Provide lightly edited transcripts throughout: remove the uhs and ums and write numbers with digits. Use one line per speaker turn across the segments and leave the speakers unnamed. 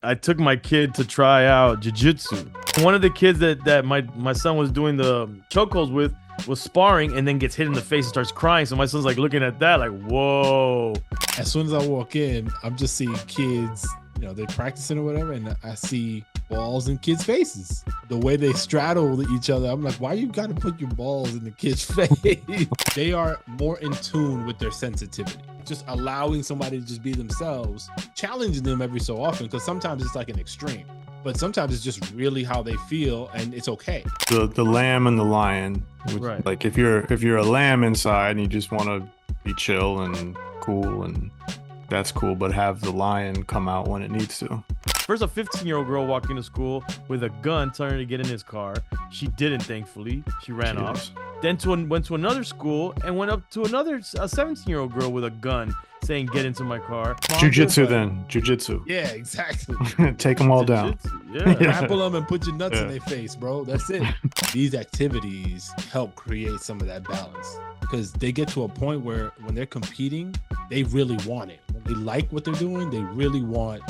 I took my kid to try out jiu-jitsu. One of the kids that my son was doing the chokeholds with was sparring and then gets hit in the face and starts crying. So my son's like looking at that like, whoa.
As soon as I walk in, I'm just seeing kids, they're practicing or whatever, and I see balls in kids' faces. The way they straddle each other, I'm like, why you gotta put your balls in the kid's face? They are more in tune with their sensitivity. Just allowing somebody to just be themselves, challenging them every so often, because sometimes it's like an extreme, but sometimes it's just really how they feel, and it's okay.
The lamb and the lion.
Right.
Like if you're a lamb inside and you just want to be chill and cool, and that's cool, but have the lion come out when it needs to.
First, a 15-year-old girl walked into school with a gun telling her to get in his car. She didn't, thankfully. She ran off. Then went to another school and went up to another 17-year-old girl with a gun saying, get into my car.
Jiu-jitsu then. Jiu-jitsu.
Yeah, exactly.
Take them all down.
Yeah.
Grapple them and put your nuts in their face, bro. That's it. These activities help create some of that balance, because they get to a point where when they're competing, they really want it. When they like what they're doing, they really want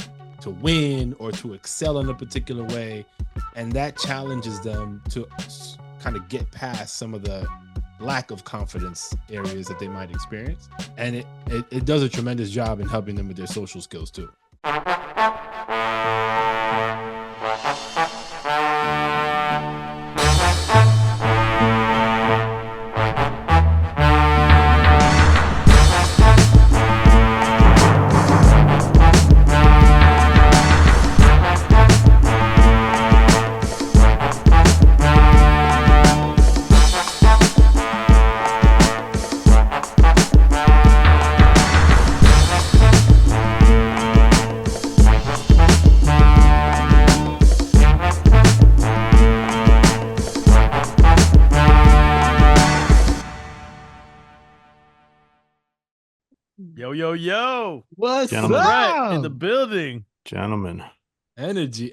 to win or to excel in a particular way, and that challenges them to kind of get past some of the lack of confidence areas that they might experience, and it does a tremendous job in helping them with their social skills too.
Yo.
What's
Gentlemen.
up?
Right in the building.
Gentlemen.
Energy.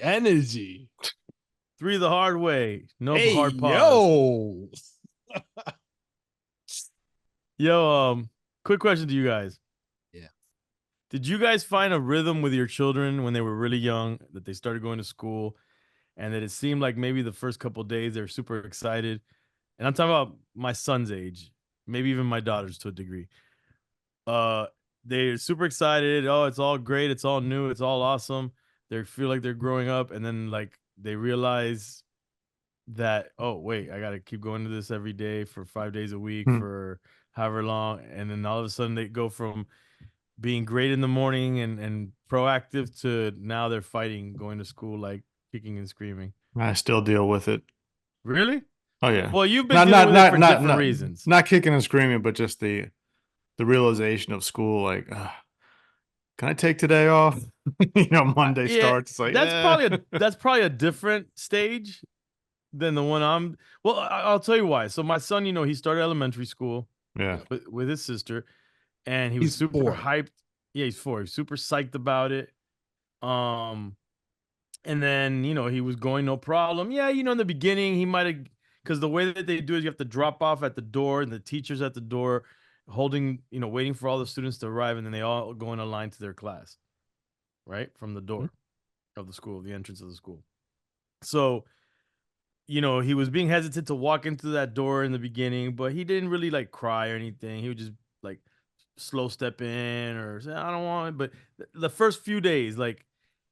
3 the hard way. No
Hey,
hard pause. Yo, quick question to you guys.
Yeah.
Did you guys find a rhythm with your children when they were really young, that they started going to school, and that it seemed like maybe the first couple of days they were super excited? And I'm talking about my son's age, maybe even my daughter's to a degree. They're super excited. Oh, it's all great. It's all new. It's all awesome. They feel like they're growing up, and then like they realize that, oh wait, I gotta keep going to this every day for 5 days a week for however long, and then all of a sudden they go from being great in the morning and proactive to now they're fighting going to school, like kicking and screaming.
I still deal with it.
Really?
Oh yeah.
Well, you've been dealing with it for different reasons.
Not kicking and screaming, but just the realization of school, like, can I take today off? Monday starts. Like
that's probably a different stage than the one I'm. Well, I'll tell you why. So my son, he started elementary school.
Yeah.
With his sister, and he's super hyped. Yeah, he's 4. He's super psyched about it. And then he was going no problem. Yeah, in the beginning he might have, because the way that they do is you have to drop off at the door, and the teacher's at the door holding, waiting for all the students to arrive, and then they all go in a line to their class, right, from the door of the school, the entrance of the school. So he was being hesitant to walk into that door in the beginning, but he didn't really like cry or anything. He would just like slow step in or say, I don't want it. But the first few days, like,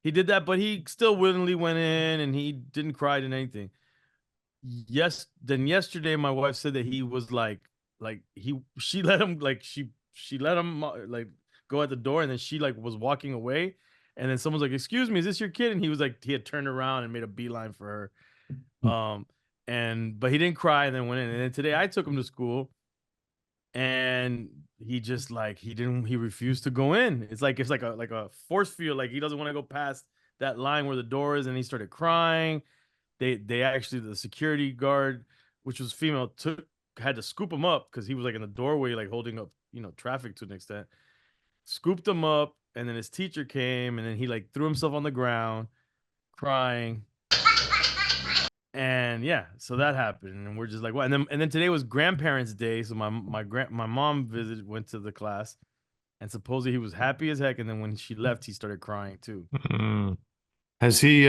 he did that, but he still willingly went in and he didn't cry and anything. Yes. Then yesterday, my wife said that he was she let him, like, she let him like go at the door, and then she like was walking away, and then someone's like, excuse me, is this your kid? And he was like, he had turned around and made a beeline for her. But he didn't cry, and then went in. And then today I took him to school, and he just like he refused to go in. It's like a force field. Like, he doesn't want to go past that line where the door is, and he started crying. They actually, the security guard, which was female, had to scoop him up because he was like in the doorway, like holding up traffic to an extent. Scooped him up, and then his teacher came, and then he like threw himself on the ground crying. And yeah, so that happened, and we're just like, what? And then today was Grandparents' Day, so my mom went to the class, and supposedly he was happy as heck, and then when she left, he started crying too.
Has he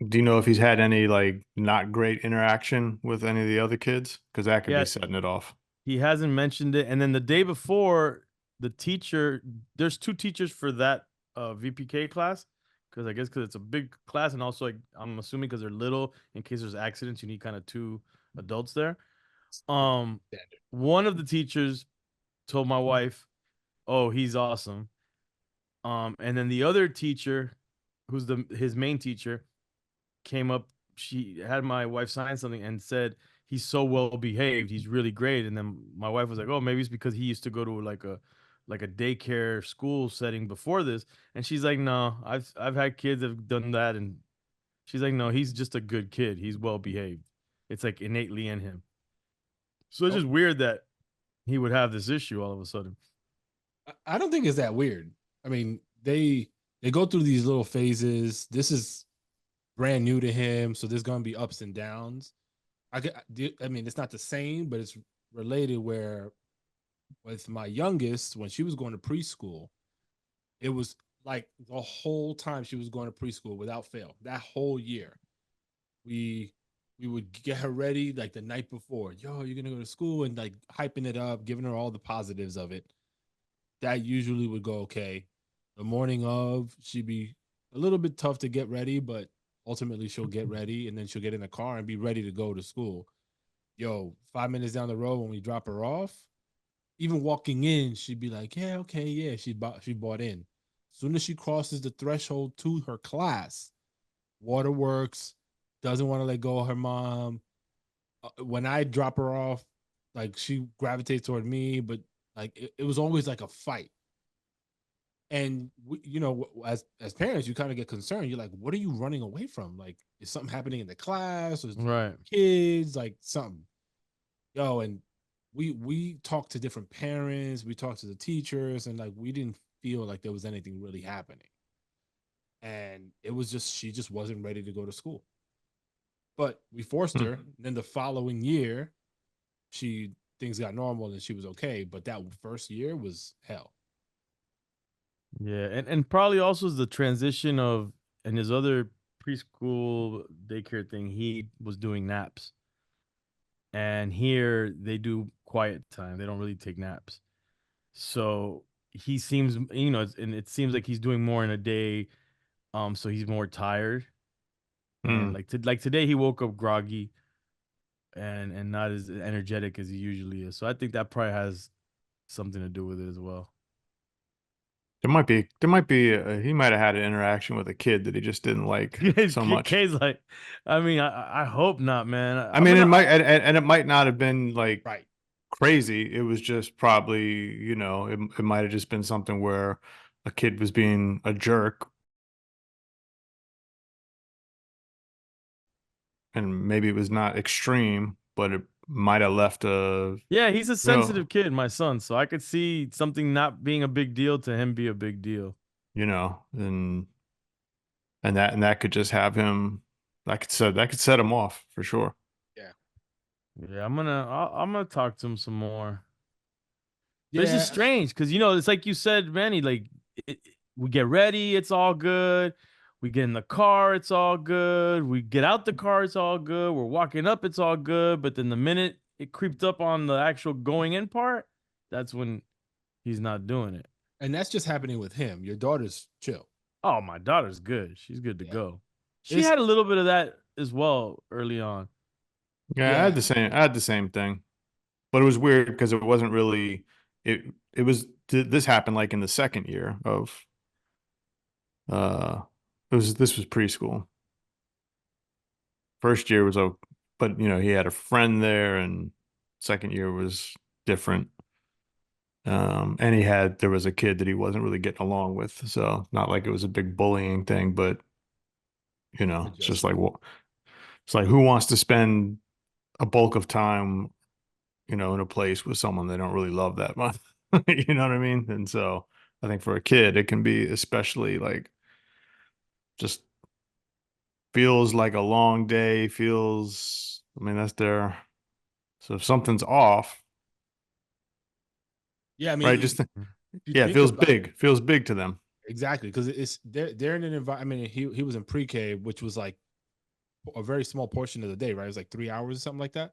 do you know if he's had any like not great interaction with any of the other kids? Because that could be
Yeah,
setting it off.
he hasn't mentioned it. And then the day before, the teacher, there's two teachers for that VPK class, because I guess because it's a big class, and also like I'm assuming because they're little, in case there's accidents, you need kind of two adults there. Um,
Standard.
one of the teachers told my wife, "Oh, he's awesome." And then the other teacher, who's the his main teacher, came up. She had my wife sign something and said he's so well behaved. He's really great. And then my wife was like, "Oh, maybe it's because he used to go to like a daycare school setting before this." And she's like, "No, I've had kids that have done that." And she's like, "No, he's just a good kid. He's well behaved. It's like innately in him." So it's
Oh,
just weird that he would have this issue all of a sudden.
I don't think it's that weird. I mean, they go through these little phases. This is brand new to him, so there's gonna be ups and downs. I mean, it's not the same, but it's related. Where with my youngest, when she was going to preschool, it was like the whole time she was going to preschool without fail. That whole year, we we would get her ready like the night before. Yo, you're gonna go to school, and like hyping it up, giving her all the positives of it. That usually would go okay. The morning of, she'd be a little bit tough to get ready, but ultimately she'll get ready and then she'll get in the car and be ready to go to school. Yo, 5 minutes down the road when we drop her off, even walking in, she'd be like, "Yeah, okay, yeah." She bought in. As soon as she crosses the threshold to her class, waterworks, doesn't want to let go of her mom. When I drop her off, like she gravitates toward me, but like it was always like a fight. And as parents, you kind of get concerned. You're like, what are you running away from? Like, is something happening in the class or
Right.
kids? Like something, yo. And we talked to different parents, we talked to the teachers, and like we didn't feel like there was anything really happening. And it was just she just wasn't ready to go to school. But we forced her. And then the following year, she things got normal and she was okay. But that first year was hell.
Yeah, and probably also the transition of and his other preschool daycare thing, he was doing naps. And here they do quiet time. They don't really take naps. So he seems, and it seems like he's doing more in a day. So he's more tired. And
Mm.
like today he woke up groggy and not as energetic as he usually is. So I think that probably has something to do with it as well.
He might have had an interaction with a kid that he just didn't like so much.
K's like, I mean, I hope not, man.
I
I'm
mean, it
gonna,
might, and it might not have been like
Right.
crazy. It was just probably, it might have just been something where a kid was being a jerk, and maybe it was not extreme, but it might have left a,
yeah, he's a
you know,
sensitive kid, my son. So I could see something not being a big deal to him be a big deal.
and that could just have him. That could set him off for sure.
Yeah.
Yeah, I'm gonna talk to him some more. But it's just
Yeah.
strange because it's like you said, Manny. Like it, we get ready, it's all good. We get in the car, it's all good. We get out the car, it's all good. We're walking up, it's all good. But then the minute it creeped up on the actual going in part, that's when he's not doing it.
And that's just happening with him. Your daughter's chill.
Oh, my daughter's good. She's good to
Yeah.
go. She
It's
had a little bit of that as well early on.
Yeah,
yeah.
I had the same thing, but it was weird because it wasn't really it. It was this happened like in the second year of this was preschool. First year was but he had a friend there, and second year was different. And there was a kid that he wasn't really getting along with, so not like it was a big bullying thing, but it's just like
Adjustment.
it's like who wants to spend a bulk of time in a place with someone they don't really love that much. You know what I mean? And so I think for a kid, it can be especially like just feels like a long day, I mean, that's their, so if something's off,
Yeah, I
right?
mean,
Just,
if you
yeah, it
think about
feels big to them.
Exactly, because it's they're in an environment. I mean, he was in pre-K, which was like a very small portion of the day, right? It was like 3 hours or something like that.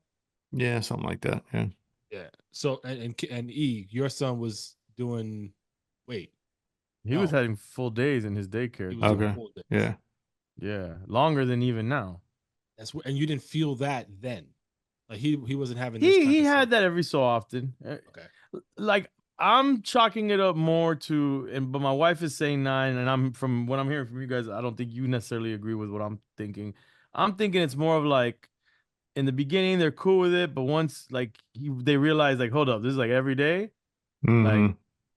Yeah, something like that. Yeah.
Yeah. So and E, your son was doing. Wait,
He was
no,
having full days in his
he
daycare
was doing
too.
Okay.
full days.
Yeah.
Yeah, longer than even now.
That's what, and you didn't feel that then. Like he wasn't having this
He
type of stuff.
had that every so often.
Okay.
Like I'm chalking it up more to, and but my wife is saying 9, and I'm from what I'm hearing from you guys, I don't think you necessarily agree with what I'm thinking. I'm thinking it's more of like in the beginning they're cool with it, but once like they realize like, hold up, this is like every day, like
Hmm.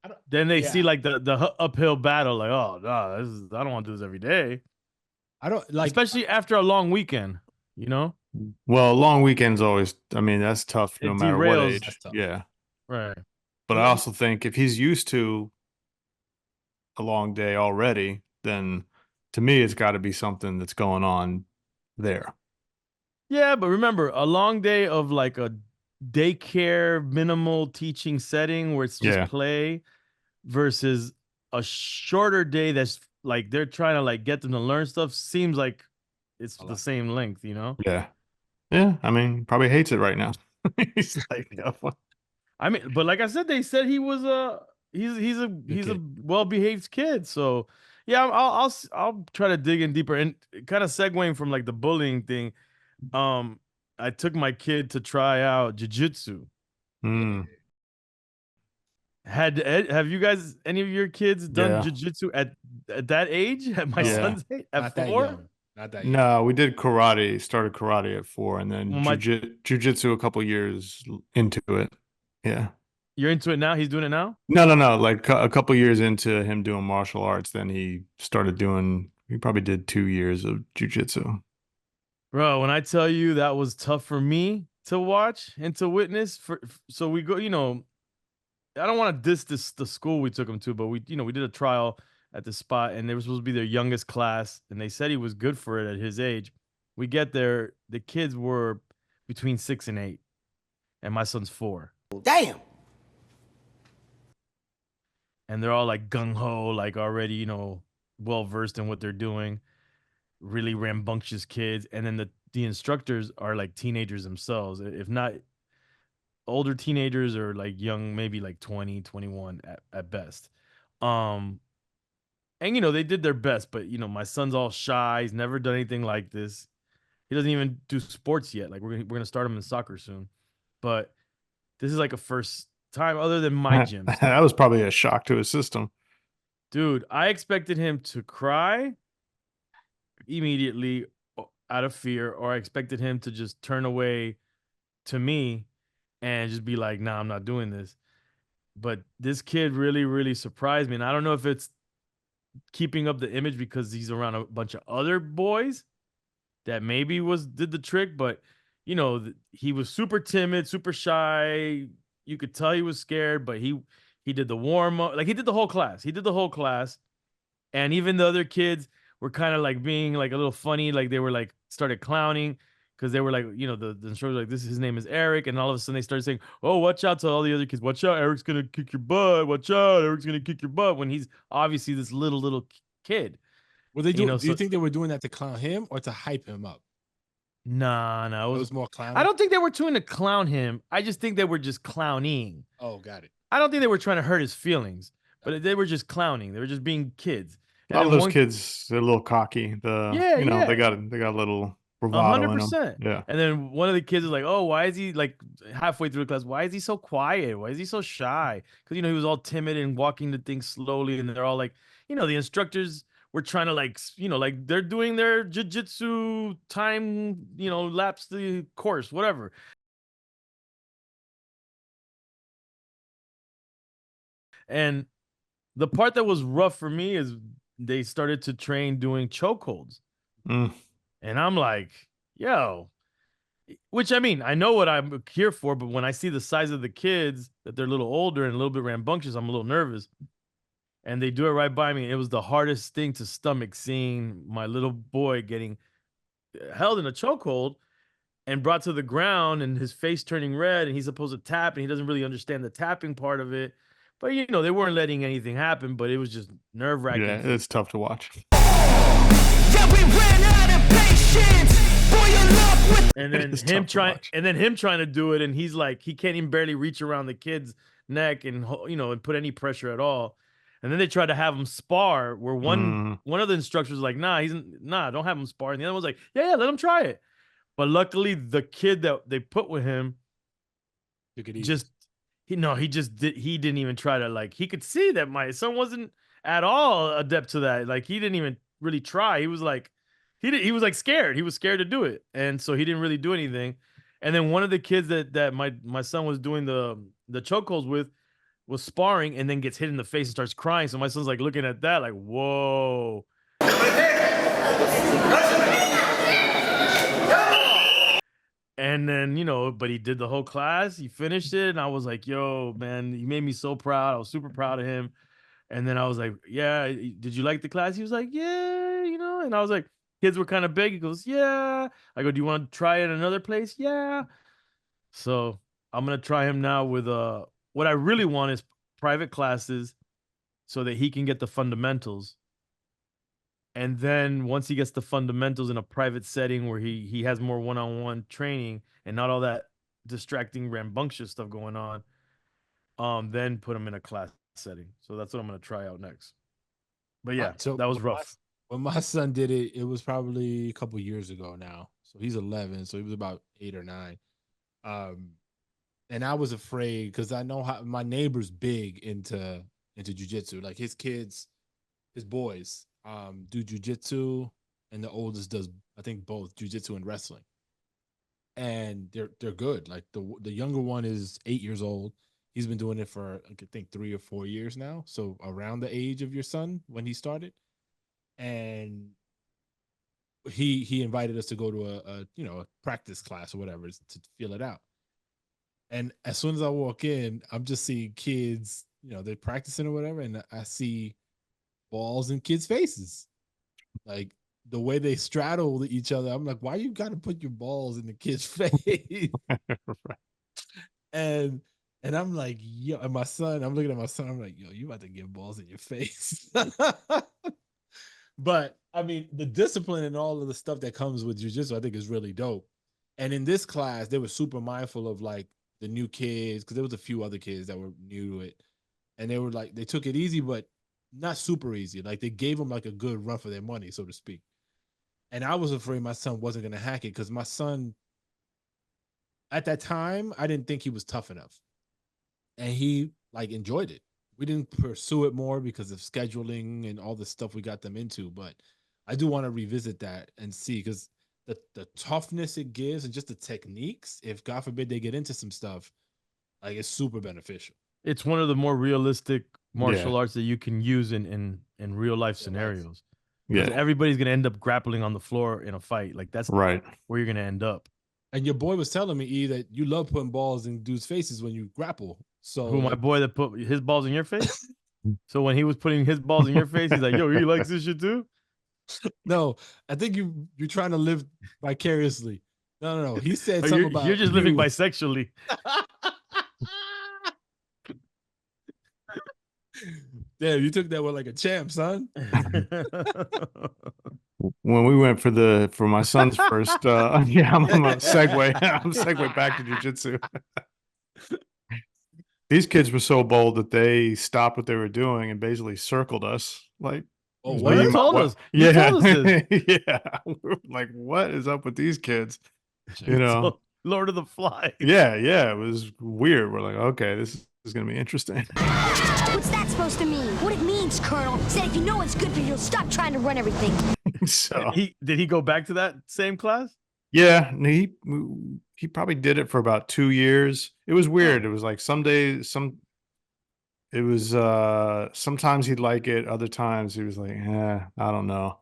I don't.
then they see
Yeah.
like the uphill battle, like, oh no, I don't want to do this every day,
I don't like.
especially after a long weekend. You know,
Well, long weekends always, I mean, that's tough no
it
matter what
derails,
That's
age.
tough.
Yeah.
right?
But I
Because
also think if he's used to a long day already, then to me, it's got to be something that's going on there.
Yeah, but remember, a long day of like a daycare minimal teaching setting where it's just
Yeah.
play versus a shorter day that's like they're trying to like get them to learn stuff seems like it's
a
the
lot.
same length, you know?
Yeah. Yeah. I mean, probably hates it right now. He's like, yeah,
I mean, but like I said, they said he was a
Good
he's a
kid.
well-behaved kid. So yeah, I'll try to dig in deeper and kind of segueing from like the bullying thing. Um, I took my kid to try out jujitsu.
mm,
Have you guys any of your kids done
yeah.
jujitsu at that age? At my
No,
Yeah.
son's age, at
not that
4?
young. Not that young.
No, we did karate, started karate at 4 and then
Well, my
jujitsu a couple years into it. Yeah.
you're into it now. He's doing it now,
No. Like a couple years into him doing martial arts, then he started doing, he probably did 2 years of jujitsu.
bro. When I tell you that was tough for me to watch and to witness. So we go, I don't want to diss the school we took him to, but we did a trial at the spot, and they were supposed to be their youngest class, and they said he was good for it at his age. We get there, the kids were between 6 and 8, and my son's 4.
Damn.
And they're all like gung ho, like already, well versed in what they're doing. Really rambunctious kids, and then the instructors are like teenagers themselves, if not older teenagers or like young, maybe like 20, 21 at best. Um, and they did their best, but my son's all shy. He's never done anything like this. He doesn't even do sports yet. Like we're gonna start him in soccer soon, but this is like a first time other than my gym
That
stuff.
was probably a shock to his system.
Dude, I expected him to cry immediately out of fear, or I expected him to just turn away to me and just be like, "Nah, I'm not doing this." But this kid really, really surprised me, and I don't know if it's keeping up the image because he's around a bunch of other boys that maybe did the trick, but he was super timid, super shy. You could tell he was scared, but he did the warm up, like he did the whole class. He did the whole class. And even the other kids were kind of like being like a little funny, like they were like started clowning because they were like, the instructor was like, this his name is Eric, and all of a sudden they started saying, "Oh, watch out!" to all the other kids, "Watch out, Eric's gonna kick your butt! Watch out, Eric's gonna kick your butt!" When he's obviously this little kid,
Were they doing? Do you
So
think they were doing that to clown him or to hype him up?
nah,
It was more
I
clowning.
don't think they were trying to clown him. I just think they were just clowning.
Oh, got it.
I don't think they were trying to hurt his feelings, but they were just clowning. They were just being kids.
A
And
lot of
then
those
one,
kids, they're a little cocky.
yeah,
They
yeah.
got a little
A
bravado
hundred
in them.
percent.
Yeah.
And then one of the kids is like, "Oh, why is he like halfway through the class? Why is he so quiet? Why is he so shy?" Because he was all timid and walking the thing slowly, and they're all like, the instructors were trying to like, like they're doing their jujitsu time, lapse the course, whatever. And the part that was rough for me is they started to train doing chokeholds,
Mm,
and I'm like, "Yo." Which I mean, I know what I'm here for, but when I see the size of the kids, that they're a little older and a little bit rambunctious, I'm a little nervous. And they do it right by me. It was the hardest thing to stomach seeing my little boy getting held in a chokehold and brought to the ground and his face turning red and he's supposed to tap and he doesn't really understand the tapping part of it. But you know, they weren't letting anything happen, but it was just nerve-wracking.
Yeah, it's tough to watch.
Yeah, we ran out of patience for your love with
And then
It's
him
tough to watch.
trying to do it, and he's like, he can't even barely reach around the kid's neck and and put any pressure at all. And then they tried to have him spar, where one of the instructors was like, nah, don't have him spar. And the other one was like, yeah, let him try it. But luckily, the kid that they put with him just he didn't even try to, like, he could see that my son wasn't at all adept to that. Like, he didn't even really try. He was like, he was like scared. He was scared to do it. And so he didn't really do anything. And then one of the kids that my son was doing the chokeholds with was sparring and then gets hit in the face and starts crying. So my son's like looking at that like, whoa. And then, but he did the whole class. He finished it. And I was like, yo, man, he made me so proud. I was super proud of him. And then I was like, yeah, did you like the class? He was like, yeah, And I was like, kids were kind of big. He goes, yeah. I go, do you want to try it another place? Yeah. So I'm going to try him now with what I really want is private classes so that he can get the fundamentals. And then once he gets the fundamentals in a private setting where he has more one-on-one training and not all that distracting, rambunctious stuff going on, then put him in a class setting. So that's what I'm going to try out next. But yeah, that was rough.
When my son did it, it was probably a couple years ago now. So he's 11, so he was about 8 or 9. And I was afraid because I know how my neighbor's big into jiu-jitsu. Like his kids, his boys, do jiu-jitsu, and the oldest does, I think, both jiu-jitsu and wrestling. And they're good. Like the younger one is 8 years old. He's been doing it for, I think, 3 or 4 years now. So around the age of your son when he started. And he invited us to go to a practice class or whatever to feel it out. And as soon as I walk in, I'm just seeing kids, they're practicing or whatever, and I see balls in kids' faces. Like the way they straddle each other, I'm like, why you got to put your balls in the kid's face? And I'm like, yo, and I'm looking at my son, I'm like, yo, you about to get balls in your face. But I mean, the discipline and all of the stuff that comes with jiu-jitsu, I think is really dope. And in this class, they were super mindful of like the new kids, because there was a few other kids that were new to it. And they were like, they took it easy, but not super easy. Like they gave them like a good run for their money, so to speak. And I was afraid my son wasn't going to hack it, because my son, at that time, I didn't think he was tough enough. And he like enjoyed it. We didn't pursue it more because of scheduling and all the stuff we got them into, but I do want to revisit that and see, because the toughness it gives and just the techniques, if God forbid they get into some stuff, like it's super beneficial.
It's one of the more realistic martial arts that you can use in real life scenarios. Yeah, everybody's gonna end up grappling on the floor in a fight. Like that's right where you're gonna end up.
And your boy was telling me, that you love putting balls in dudes' faces when you grapple. So
my boy that put his balls in your face? So when he was putting his balls in your face, he's like, yo, he likes this shit too?
No, I think you're trying to live vicariously. No. He said something about
you're just living bisexually.
Damn, you took that one like a champ, son.
When we went for my son's first, I'm gonna segue back to jiu-jitsu. These kids were so bold that they stopped what they were doing and basically circled us. Like,
what? You told us.
Yeah, told us this. Yeah. We were like, what is up with these kids? So,
Lord of the Flies.
Yeah, it was weird. We're like, okay, this is gonna be interesting.
What's that supposed to mean? What it means, Colonel, said if you know what's good for you, stop trying to run everything.
So
did he go back to that same class?
Yeah, he probably did it for about 2 years. It was weird. It was like some days, it was sometimes he'd like it, other times he was like, I don't know.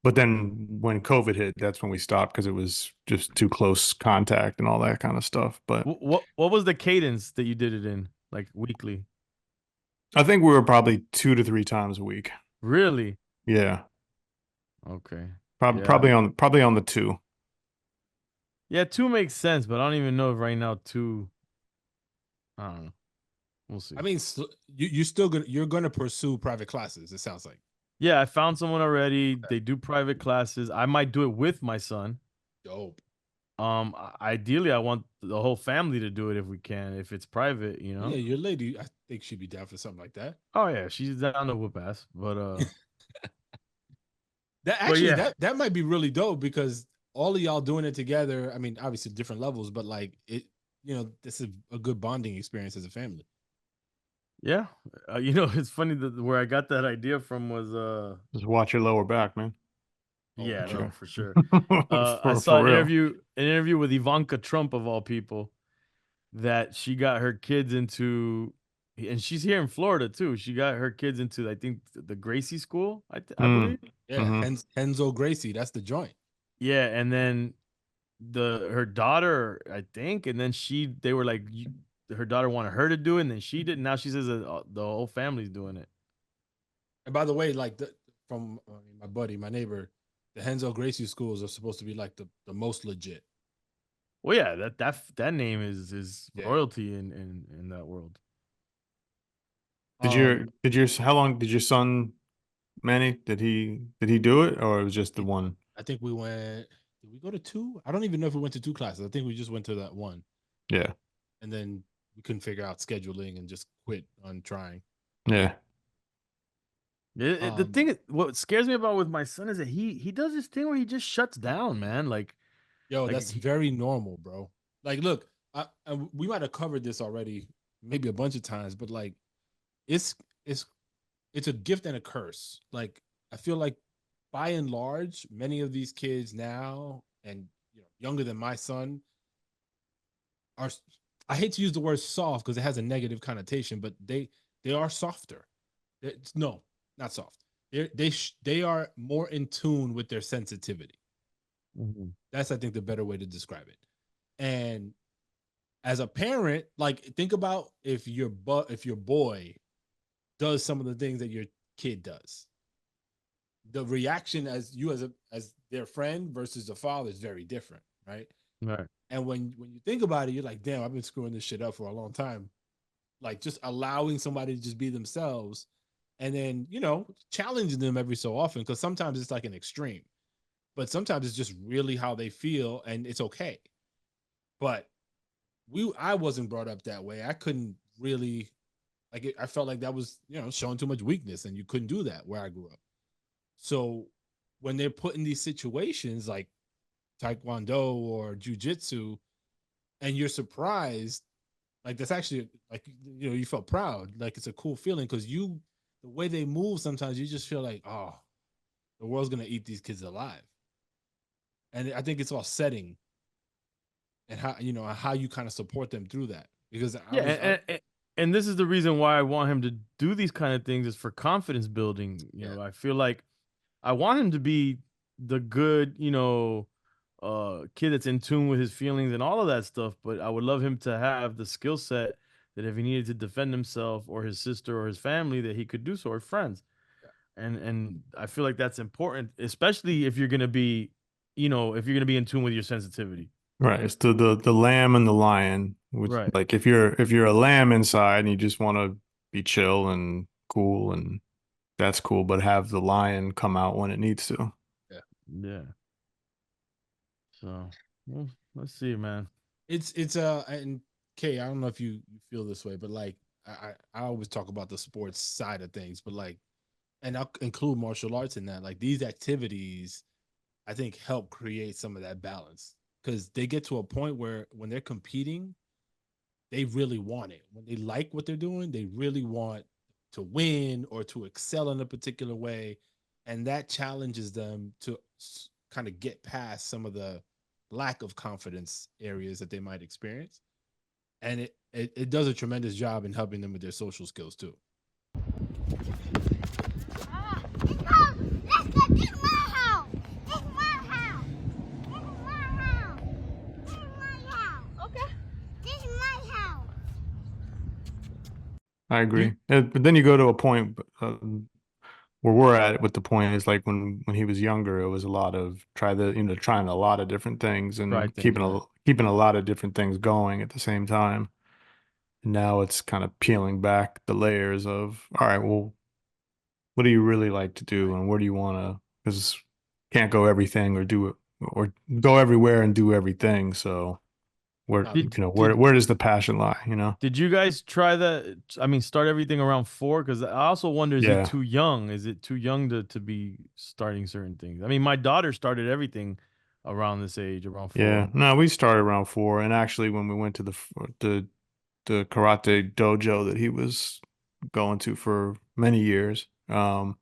But then when COVID hit, that's when we stopped, because it was just too close contact and all that kind of stuff. But
what was the cadence that you did it in, like weekly?
I think we were probably 2 to 3 times a week.
Really?
Yeah.
Okay.
Probably on the 2.
Yeah, 2 makes sense, but I don't even know if right now 2 I don't know. We'll see.
I mean, you're gonna pursue private classes. It sounds like.
Yeah, I found someone already. They do private classes. I might do it with my son.
Dope.
Ideally, I want the whole family to do it if we can. If it's private,
Yeah, your lady, I think she'd be down for something like that.
Oh yeah, she's down to whoop ass. But
that actually
yeah.
that might be really dope because all of y'all doing it together. I mean, obviously different levels, but like it, this is a good bonding experience as a family.
Yeah, it's funny that where I got that idea from was
just watch your lower back, man.
Yeah, no, for sure.
For,
I saw
for
an
real.
interview with Ivanka Trump of all people, that she got her kids into, and she's here in Florida too. She got her kids into, I think, the Gracie School, I believe.
Yeah, Henzo Gracie, that's the joint.
Yeah, and then her daughter, I think, and then they were like, her daughter wanted her to do it, and then she did. Now she says that the whole family's doing it.
And by the way, like from my buddy, my neighbor, the Henzo Gracie schools are supposed to be like the most legit.
Well, yeah, that name is royalty in that world.
How long did your son, Manny, did he do it, or it was just the one?
I think we went. Did we go to 2? I don't even know if we went to 2 classes. I think we just went to that one.
Yeah.
And then we couldn't figure out scheduling and just quit on trying.
Yeah.
The thing is, what scares me about with my son is that he does this thing where he just shuts down, man. Like,
that's very normal, bro. Like, look, we might have covered this already, maybe a bunch of times, but like, it's a gift and a curse. Like, I feel like by and large, many of these kids now, and younger than my son, are, I hate to use the word soft because it has a negative connotation, but they are softer. No, not soft. They are more in tune with their sensitivity.
Mm-hmm.
That's, I think, the better way to describe it. And as a parent, like, think about if your boy does some of the things that your kid does. The reaction as their friend versus the father is very different, right?
Right.
And when you think about it, you're like, damn, I've been screwing this shit up for a long time. Like, just allowing somebody to just be themselves, and then challenging them every so often, because sometimes it's like an extreme, but sometimes it's just really how they feel, and it's okay. But I wasn't brought up that way. I couldn't really, like, I felt like that was showing too much weakness, and you couldn't do that where I grew up. So when they're put in these situations like Taekwondo or Jiujitsu, and you're surprised, like, that's actually, like, you felt proud. Like, it's a cool feeling because the way they move, sometimes you just feel like, oh, the world's gonna eat these kids alive. And I think it's all setting and how you kind of support them through that. Because
and this is the reason why I want him to do these kind of things, is for confidence building. I feel like I want him to be the good, kid that's in tune with his feelings and all of that stuff. But I would love him to have the skill set that if he needed to defend himself or his sister or his family, that he could do so, or friends. And I feel like that's important, especially if you're gonna be, in tune with your sensitivity.
Right. It's the lamb and the lion. Which,
right.
Like, if you're a lamb inside and you just want to be chill and cool, and that's cool, but have the lion come out when it needs to.
Yeah. So, well, let's see, man.
It's and Kay, I don't know if you feel this way, but like, I always talk about the sports side of things, but like, and I'll include martial arts in that. Like, these activities, I think, help create some of that balance, because they get to a point where when they're competing, they really want it. When they like what they're doing, they really want to win or to excel in a particular way. And that challenges them to kind of get past some of the lack of confidence areas that they might experience. And it does a tremendous job in helping them with their social skills too.
I agree. But then you go to a point where we're at with the point is like when he was younger, it was a lot of trying a lot of different things and keeping a lot of different things going at the same time. now it's kind of peeling back the layers of, all right, well, what do you really like to do, and where do you want to? Because can't go everything or do it or go everywhere and do everything. So where where does the passion lie?
Did you guys try that? I mean, start everything around 4? Because I also wonder, is he
Yeah.
too young? Is it too young to be starting certain things? I mean, my daughter started everything around this age, around 4.
Yeah, no, we started around 4, and actually, when we went to the karate dojo that he was going to for many years, uh,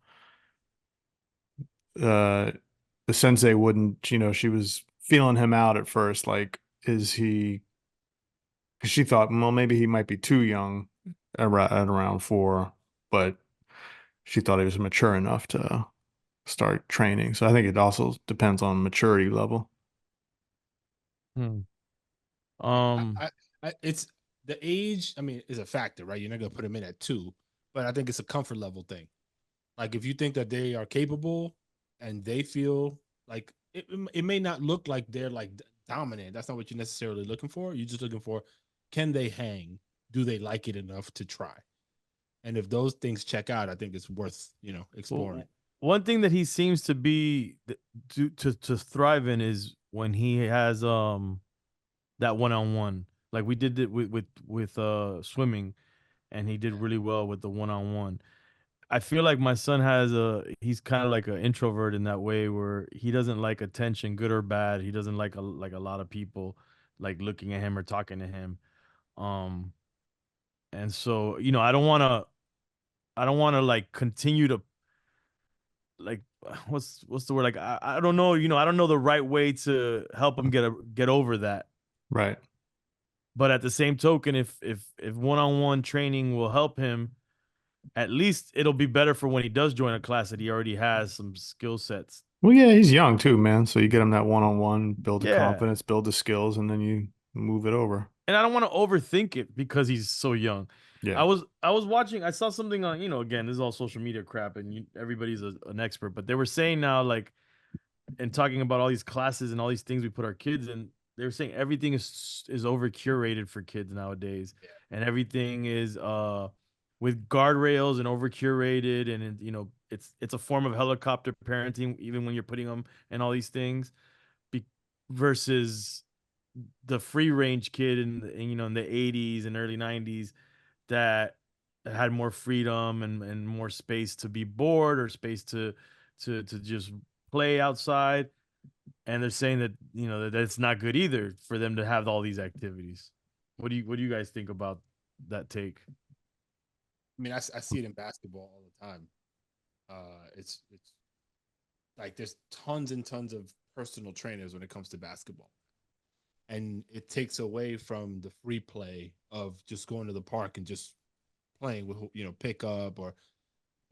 the sensei wouldn't, she was feeling him out at first, like, is he? Because she thought, well, maybe he might be too young at around 4, but she thought he was mature enough to start training. So I think it also depends on maturity level.
Hmm.
It's the age. I mean, is a factor, right? You're not gonna put them in at 2, but I think it's a comfort level thing. Like if you think that they are capable and they feel like it may not look like they're like dominant. That's not what you're necessarily looking for. You're just looking for, can they hang? Do they like it enough to try? And if those things check out, I think it's worth exploring.
Well, one thing that he seems to be to thrive in is when he has that one-on-one. Like we did it with swimming, and he did really well with the one-on-one. I feel like my son he's kind of like an introvert in that way, where he doesn't like attention, good or bad. He doesn't like a lot of people like looking at him or talking to him. Um, and so, I don't want to like continue to like what's the word? Like I don't know, I don't know the right way to help him get over that.
Right.
But at the same token, if one-on-one training will help him, at least it'll be better for when he does join a class that he already has some skill sets.
Well, yeah, he's young too, man. So you get him that one-on-one, build the
Yeah.
confidence, build the skills, and then you move it over.
And I don't want to overthink it because he's so young.
Yeah.
I was watching, I saw something on, again, this is all social media crap, and everybody's an expert, but they were saying now, like, and talking about all these classes and all these things we put our kids in, they were saying everything is over curated for kids nowadays.
Yeah.
And everything is with guardrails and over curated, and it's a form of helicopter parenting, even when you're putting them in all these things, versus the free range kid in the 80s and early 90s that had more freedom and more space to be bored, or space to just play outside. And they're saying that that it's not good either for them to have all these activities. What do you guys think about that take?
I mean, I see it in basketball all the time. It's like there's tons and tons of personal trainers when it comes to basketball, and it takes away from the free play of just going to the park and just playing with pick up, or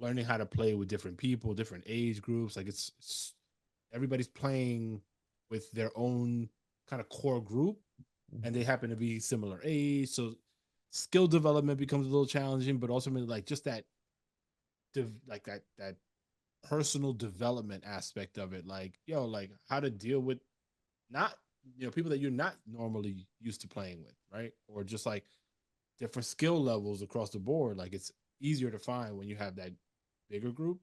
learning how to play with different people, different age groups. Like it's everybody's playing with their own kind of core group, and they happen to be similar age, so skill development becomes a little challenging. But ultimately, like just that personal development aspect of it, like like how to deal with not people that you're not normally used to playing with, right? Or just like different skill levels across the board. Like it's easier to find when you have that bigger group.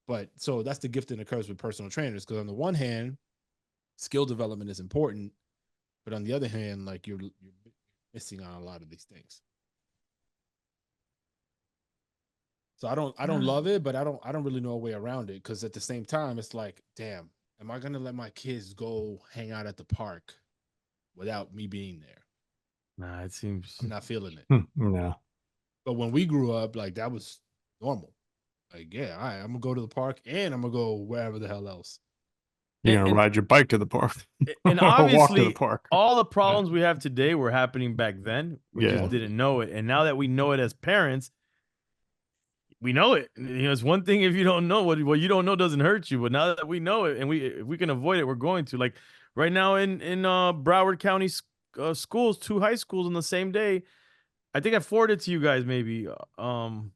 But so that's the gift and the curse with personal trainers, because on the one hand, skill development is important, but on the other hand, like you're missing on a lot of these things. So I don't love it, but I don't really know a way around it, because at the same time, it's like, damn, am I gonna let my kids go hang out at the park without me being there?
Nah, it seems
I'm not feeling it.
Yeah.
But when we grew up, like that was normal. Like, yeah, all right, I'm gonna go to the park and I'm gonna go wherever the hell else.
You're gonna ride your bike to the park,
and
or walk
obviously
to the park.
all the problems we have today were happening back then. We just didn't know it. And now that we know it as parents, we know it. It's one thing if you don't know what you don't know doesn't hurt you. But now that we know it, and if we can avoid it, we're going to. Like right now in Broward County schools, 2 high schools on the same day. I think I forwarded to you guys maybe on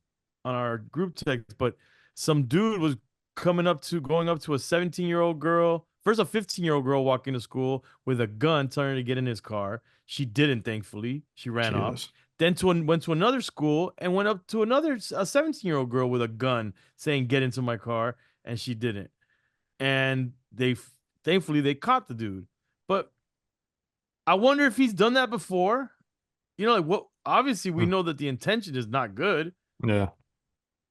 our group text, but some dude was going up to a 17-year-old girl, First, a 15-year-old girl walked into school with a gun, telling her to get in his car. She didn't, thankfully. She ran off.
Jesus.
Then went to another school and went up to another a 17-year-old girl with a gun, saying, "Get into my car," and she didn't. And thankfully they caught the dude. But I wonder if he's done that before. You know, like what? Obviously, we know that the intention is not good.
Yeah.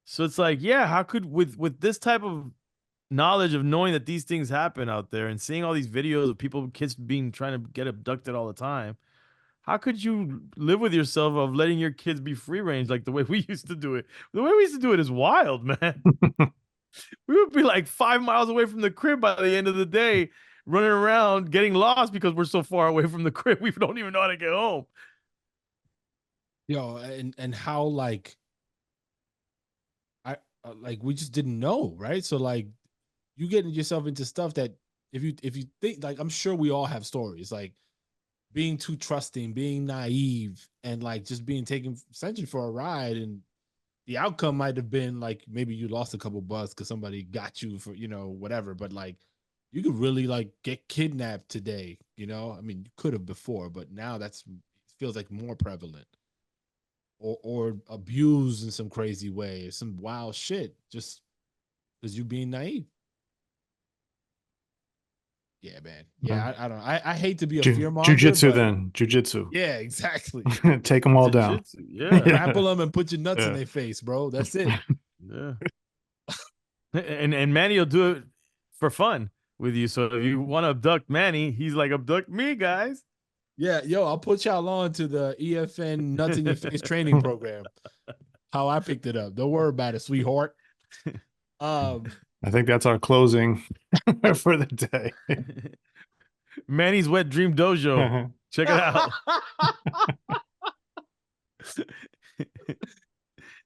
So it's like, yeah, how could with this type of knowledge of knowing that these things happen out there and seeing all these videos of people, kids trying to get abducted all the time, how could you live with yourself of letting your kids be free range like the way we used to do it? The way we used to do it is wild, man. We would be like 5 miles away from the crib by the end of the day, running around getting lost because we're so far away from the crib we don't even know how to get home.
Yo, and how like like we just didn't know, right? So like you getting yourself into stuff that if you think, like, I'm sure we all have stories like being too trusting, being naive, and like just being taken essentially for a ride, and the outcome might have been like maybe you lost a couple bucks because somebody got you for, you know, whatever, but like you could really like get kidnapped today, you know. I mean, you could have before, but now that's feels like more prevalent. Or abused in some crazy way, some wild shit, just because you being naive. Yeah, man. Yeah, I don't know. I hate to be a fear monger.
Jiujitsu then. Jiujitsu.
Yeah, exactly.
Take them all down.
Yeah.
Grapple them and put your nuts in their face, bro. That's it.
Yeah. And Manny will do it for fun with you. So if you want to abduct Manny, he's like, abduct me, guys.
Yeah, yo, I'll put y'all on to the EFN nuts in your face training program. How I picked it up. Don't worry about it, sweetheart.
I think that's our closing for the day.
Manny's Wet Dream Dojo. Check it out.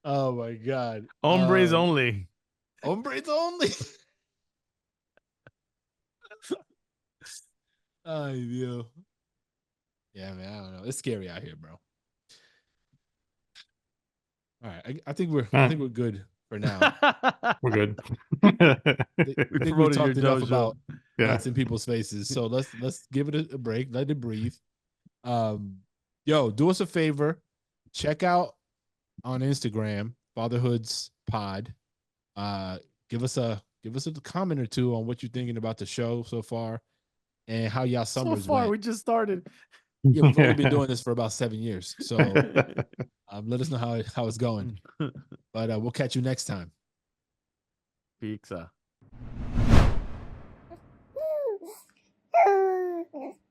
Oh my god.
Hombres only.
Hombres only. Oh, yeah. Yeah, man. I don't know. It's scary out here, bro. All right, I think we're good for now.
We're good.
I think we talked enough
dojo.
about nuts in people's faces. So let's give it a break. Let it breathe. Yo, do us a favor. Check out on Instagram, Fatherhoods Pod. Give us a comment or two on what you're thinking about the show so far and how y'all summers
So far,
went.
we just started.
Yeah, we've only been doing this for about 7 years. So let us know how it's going. But we'll catch you next time.
Pizza.